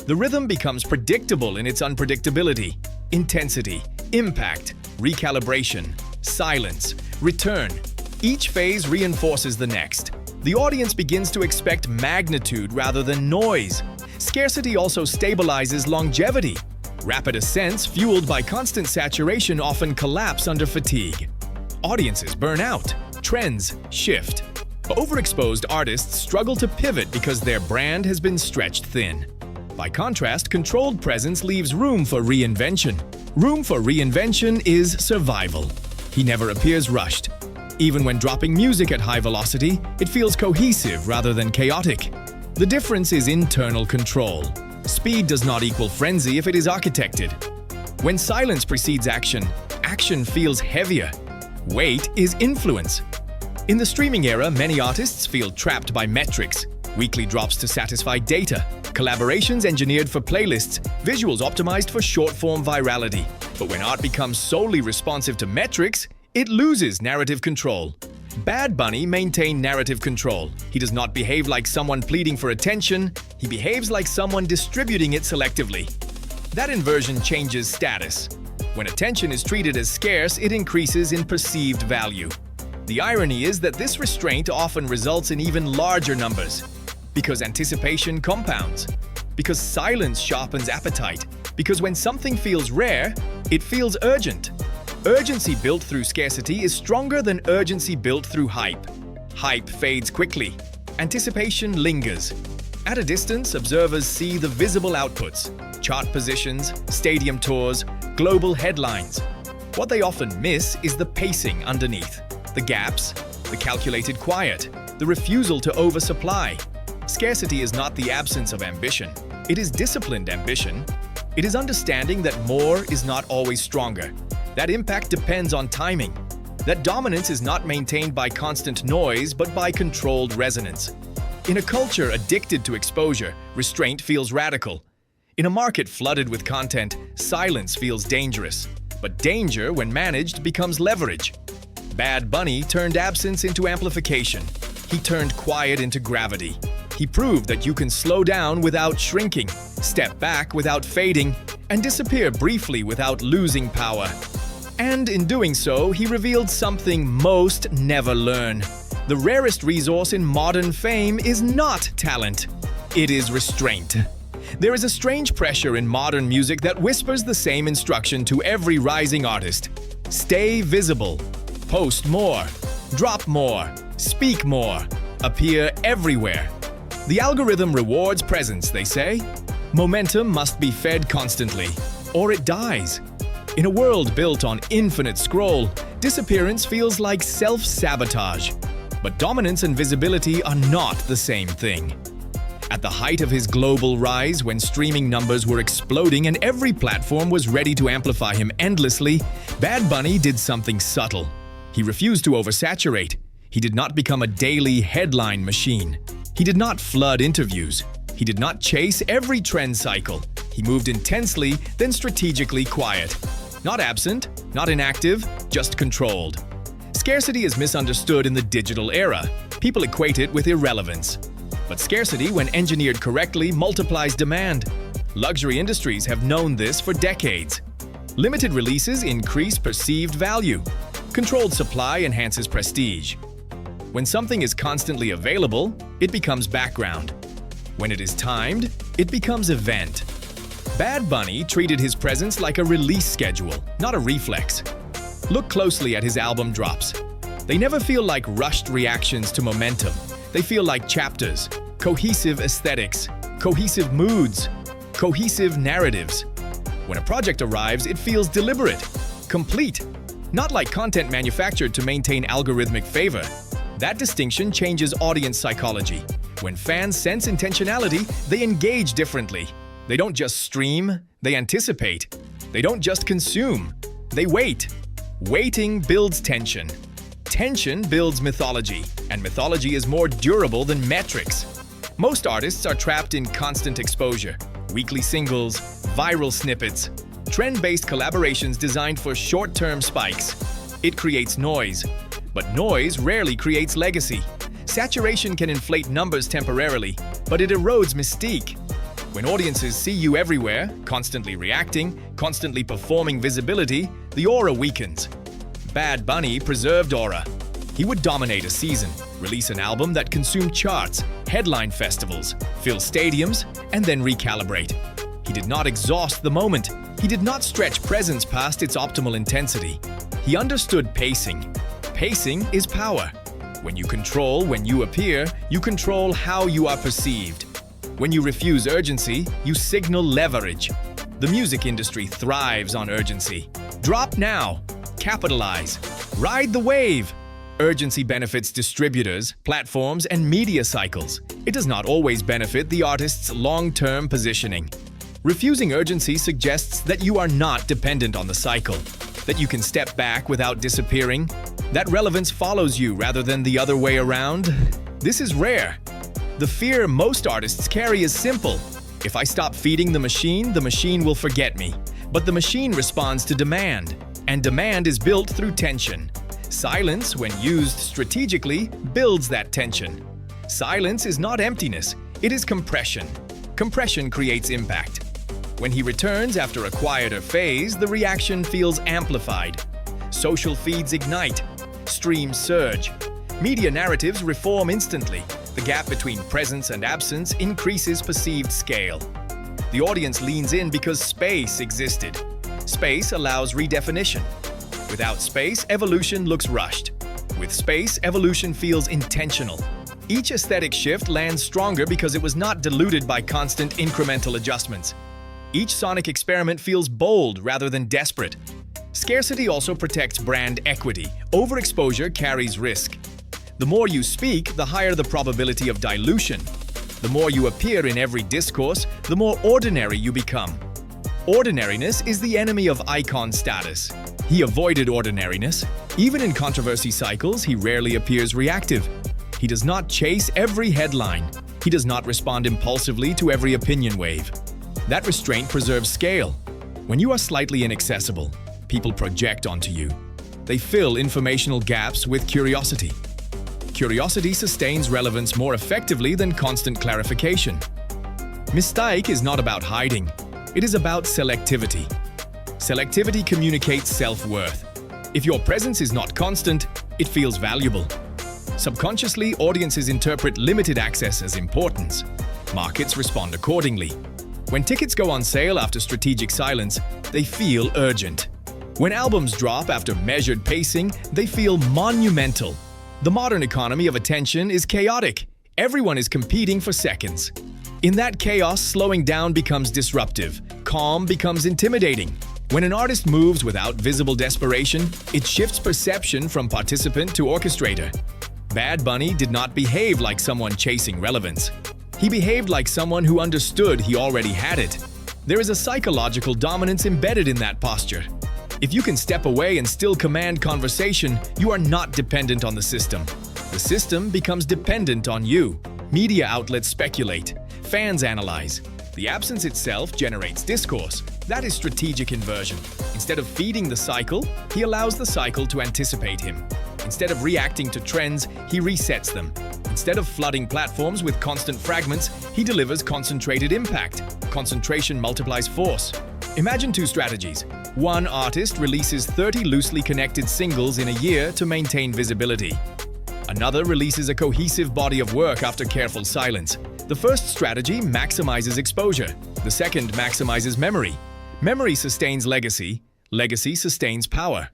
The rhythm becomes predictable in its unpredictability. Intensity, impact, recalibration, silence, return. Each phase reinforces the next. The audience begins to expect magnitude rather than noise. Scarcity also stabilizes longevity. Rapid ascents fueled by constant saturation often collapse under fatigue. Audiences burn out. Trends shift. Overexposed artists struggle to pivot because their brand has been stretched thin. By contrast, controlled presence leaves room for reinvention. Room for reinvention is survival. He never appears rushed. Even when dropping music at high velocity, it feels cohesive rather than chaotic. The difference is internal control. Speed does not equal frenzy if it is architected. When silence precedes action, action feels heavier. Weight is influence. In the streaming era, many artists feel trapped by metrics. Weekly drops to satisfy data, collaborations engineered for playlists, visuals optimized for short-form virality. But when art becomes solely responsive to metrics, it loses narrative control. Bad Bunny maintained narrative control. He does not behave like someone pleading for attention, he behaves like someone distributing it selectively. That inversion changes status. When attention is treated as scarce, it increases in perceived value. The irony is that this restraint often results in even larger numbers. Because anticipation compounds. Because silence sharpens appetite. Because when something feels rare, it feels urgent. Urgency built through scarcity is stronger than urgency built through hype. Hype fades quickly. Anticipation lingers. At a distance, observers see the visible outputs: chart positions, stadium tours, global headlines. What they often miss is the pacing underneath. The gaps, the calculated quiet, the refusal to oversupply. Scarcity is not the absence of ambition. It is disciplined ambition. It is understanding that more is not always stronger. That impact depends on timing. That dominance is not maintained by constant noise, but by controlled resonance. In a culture addicted to exposure, restraint feels radical. In a market flooded with content, silence feels dangerous. But danger, when managed, becomes leverage. Bad Bunny turned absence into amplification. He turned quiet into gravity. He proved that you can slow down without shrinking, step back without fading, and disappear briefly without losing power. And in doing so, he revealed something most never learn. The rarest resource in modern fame is not talent. It is restraint. There is a strange pressure in modern music that whispers the same instruction to every rising artist. Stay visible. Post more. Drop more. Speak more. Appear everywhere. The algorithm rewards presence, they say. Momentum must be fed constantly, or it dies. In a world built on infinite scroll, disappearance feels like self-sabotage. But dominance and visibility are not the same thing. At the height of his global rise, when streaming numbers were exploding and every platform was ready to amplify him endlessly, Bad Bunny did something subtle. He refused to oversaturate. He did not become a daily headline machine. He did not flood interviews. He did not chase every trend cycle. He moved intensely, then strategically quiet. Not absent, not inactive, just controlled. Scarcity is misunderstood in the digital era. People equate it with irrelevance. But scarcity, when engineered correctly, multiplies demand. Luxury industries have known this for decades. Limited releases increase perceived value. Controlled supply enhances prestige. When something is constantly available, it becomes background. When it is timed, it becomes event. Bad Bunny treated his presence like a release schedule, not a reflex. Look closely at his album drops. They never feel like rushed reactions to momentum. They feel like chapters, cohesive aesthetics, cohesive moods, cohesive narratives. When a project arrives, it feels deliberate, complete, not like content manufactured to maintain algorithmic favor. That distinction changes audience psychology. When fans sense intentionality, they engage differently. They don't just stream, they anticipate. They don't just consume, they wait. Waiting builds tension. Tension builds mythology, and mythology is more durable than metrics. Most artists are trapped in constant exposure. Weekly singles, viral snippets, trend-based collaborations designed for short-term spikes. It creates noise. But noise rarely creates legacy. Saturation can inflate numbers temporarily, but it erodes mystique. When audiences see you everywhere, constantly reacting, constantly performing visibility, the aura weakens. Bad Bunny preserved aura. He would dominate a season, release an album that consumed charts, headline festivals, fill stadiums, and then recalibrate. He did not exhaust the moment. He did not stretch presence past its optimal intensity. He understood pacing. Pacing is power. When you appear, you control how you are perceived. When you refuse urgency, you signal leverage. The music industry thrives on urgency. Drop now. Capitalize. Ride the wave. Urgency benefits distributors, platforms, and media cycles. It does not always benefit the artist's long-term positioning. Refusing urgency suggests that you are not dependent on the cycle, that you can step back without disappearing, that relevance follows you rather than the other way around. This is rare. The fear most artists carry is simple. If I stop feeding the machine will forget me. But the machine responds to demand, and demand is built through tension. Silence, when used strategically, builds that tension. Silence is not emptiness, it is compression. Compression creates impact. When he returns after a quieter phase, the reaction feels amplified. Social feeds ignite. Streams surge. Media narratives reform instantly. The gap between presence and absence increases perceived scale. The audience leans in because space existed. Space allows redefinition. Without space, evolution looks rushed. With space, evolution feels intentional. Each aesthetic shift lands stronger because it was not diluted by constant incremental adjustments. Each sonic experiment feels bold rather than desperate. Scarcity also protects brand equity. Overexposure carries risk. The more you speak, the higher the probability of dilution. The more you appear in every discourse, the more ordinary you become. Ordinariness is the enemy of icon status. He avoided ordinariness. Even in controversy cycles, he rarely appears reactive. He does not chase every headline. He does not respond impulsively to every opinion wave. That restraint preserves scale. When you are slightly inaccessible, people project onto you. They fill informational gaps with curiosity. Curiosity sustains relevance more effectively than constant clarification. Mistake is not about hiding. It is about selectivity. Selectivity communicates self-worth. If your presence is not constant, it feels valuable. Subconsciously, audiences interpret limited access as importance. Markets respond accordingly. When tickets go on sale after strategic silence, they feel urgent. When albums drop after measured pacing, they feel monumental. The modern economy of attention is chaotic. Everyone is competing for seconds. In that chaos, slowing down becomes disruptive. Calm becomes intimidating. When an artist moves without visible desperation, it shifts perception from participant to orchestrator. Bad Bunny did not behave like someone chasing relevance. He behaved like someone who understood he already had it. There is a psychological dominance embedded in that posture. If you can step away and still command conversation, you are not dependent on the system. The system becomes dependent on you. Media outlets speculate. Fans analyze. The absence itself generates discourse. That is strategic inversion. Instead of feeding the cycle, he allows the cycle to anticipate him. Instead of reacting to trends, he resets them. Instead of flooding platforms with constant fragments, he delivers concentrated impact. Concentration multiplies force. Imagine two strategies. One artist releases 30 loosely connected singles in a year to maintain visibility. Another releases a cohesive body of work after careful silence. The first strategy maximizes exposure. The second maximizes memory. Memory sustains legacy. Legacy sustains power.